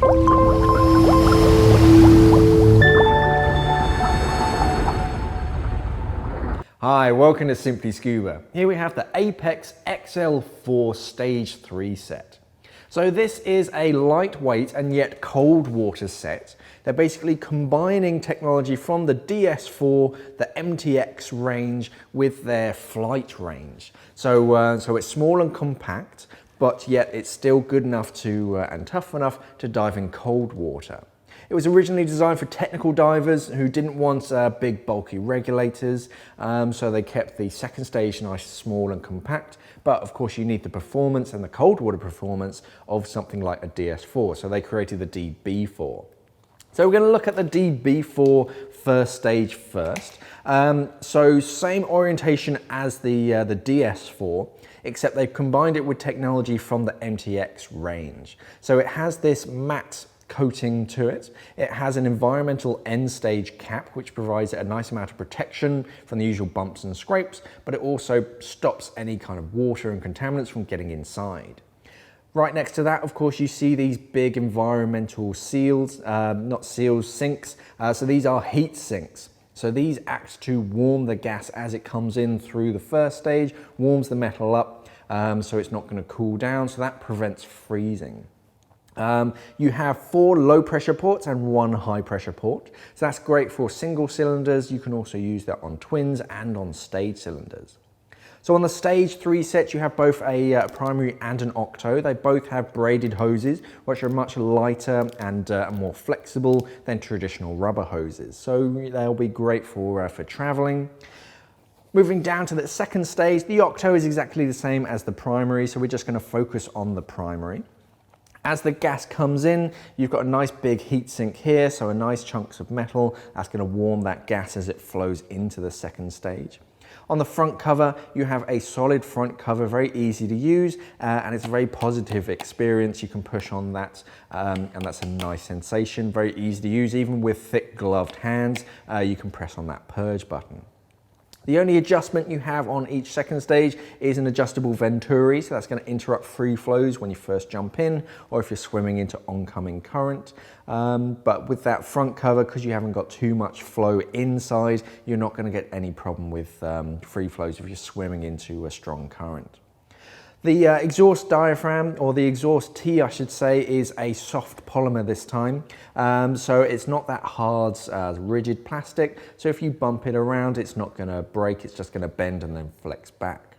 Hi, welcome to Simply Scuba. Here we have the Apeks XL4 Stage 3 set. So this is a lightweight and yet cold water set. They're basically combining technology from the DS4, the MTX range with their flight range. So it's small and compact, but yet it's still good enough to and tough enough to dive in cold water. It was originally designed for technical divers who didn't want big bulky regulators, so they kept the second stage nice, small and compact, but of course you need the performance and the cold water performance of something like a DS4, so they created the DB4. So we're going to look at the DB4 first stage first. So same orientation as the DS4, except they've combined it with technology from the MTX range. So it has this matte coating to it. It has an environmental end stage cap which provides a nice amount of protection from the usual bumps and scrapes, but it also stops any kind of water and contaminants from getting inside. Right next to that, of course, you see these big environmental seals, not seals, sinks. So these are heat sinks. So these act to warm the gas as it comes in through the first stage, warms the metal up, so it's not going to cool down, so that prevents freezing. You have 4 low pressure ports and 1 high pressure port. So that's great for single cylinders. You can also use that on twins and on stage cylinders. So on the stage 3 set, you have both a primary and an octo. They both have braided hoses, which are much lighter and more flexible than traditional rubber hoses. So they'll be great for traveling. Moving down to the second stage, the octo is exactly the same as the primary. So we're just going to focus on the primary. As the gas comes in, you've got a nice big heat sink here, so a nice chunks of metal that's going to warm that gas as it flows into the second stage. On the front cover, you have a solid front cover, very easy to use, and it's a very positive experience. You can push on that, and that's a nice sensation, very easy to use. Even with thick gloved hands, you can press on that purge button. The only adjustment you have on each second stage is an adjustable venturi, so that's going to interrupt free flows when you first jump in or if you're swimming into oncoming current. But with that front cover, because you haven't got too much flow inside, you're not going to get any problem with free flows if you're swimming into a strong current. The exhaust diaphragm, or the exhaust tee I should say, is a soft polymer this time. So it's not that hard, rigid plastic. So if you bump it around, it's not going to break, it's just going to bend and then flex back.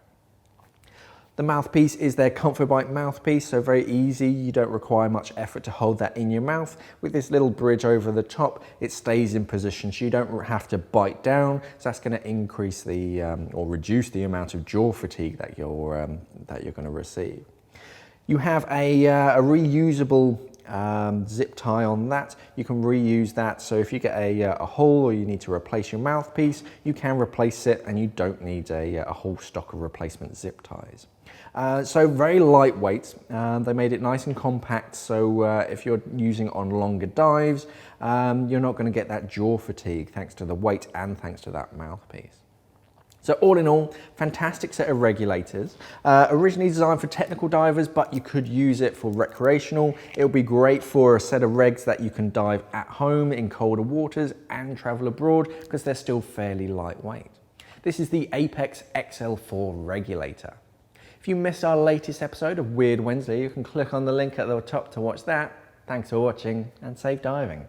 The mouthpiece is their Comfort Bite mouthpiece, so very easy. You don't require much effort to hold that in your mouth. With this little bridge over the top, it stays in position, so you don't have to bite down. So that's going to increase the or reduce the amount of jaw fatigue that you're going to receive. You have a reusable zip tie on that. You can reuse that, so if you get a hole or you need to replace your mouthpiece, you can replace it and you don't need a whole stock of replacement zip ties. So very lightweight. They made it nice and compact, so if you're using it on longer dives, you're not going to get that jaw fatigue thanks to the weight and thanks to that mouthpiece. So all in all, fantastic set of regulators. Originally designed for technical divers, but you could use it for recreational. It'll be great for a set of regs that you can dive at home in colder waters and travel abroad because they're still fairly lightweight. This is the Apeks XL4 regulator. If you missed our latest episode of Weird Wednesday, you can click on the link at the top to watch that. Thanks for watching and safe diving.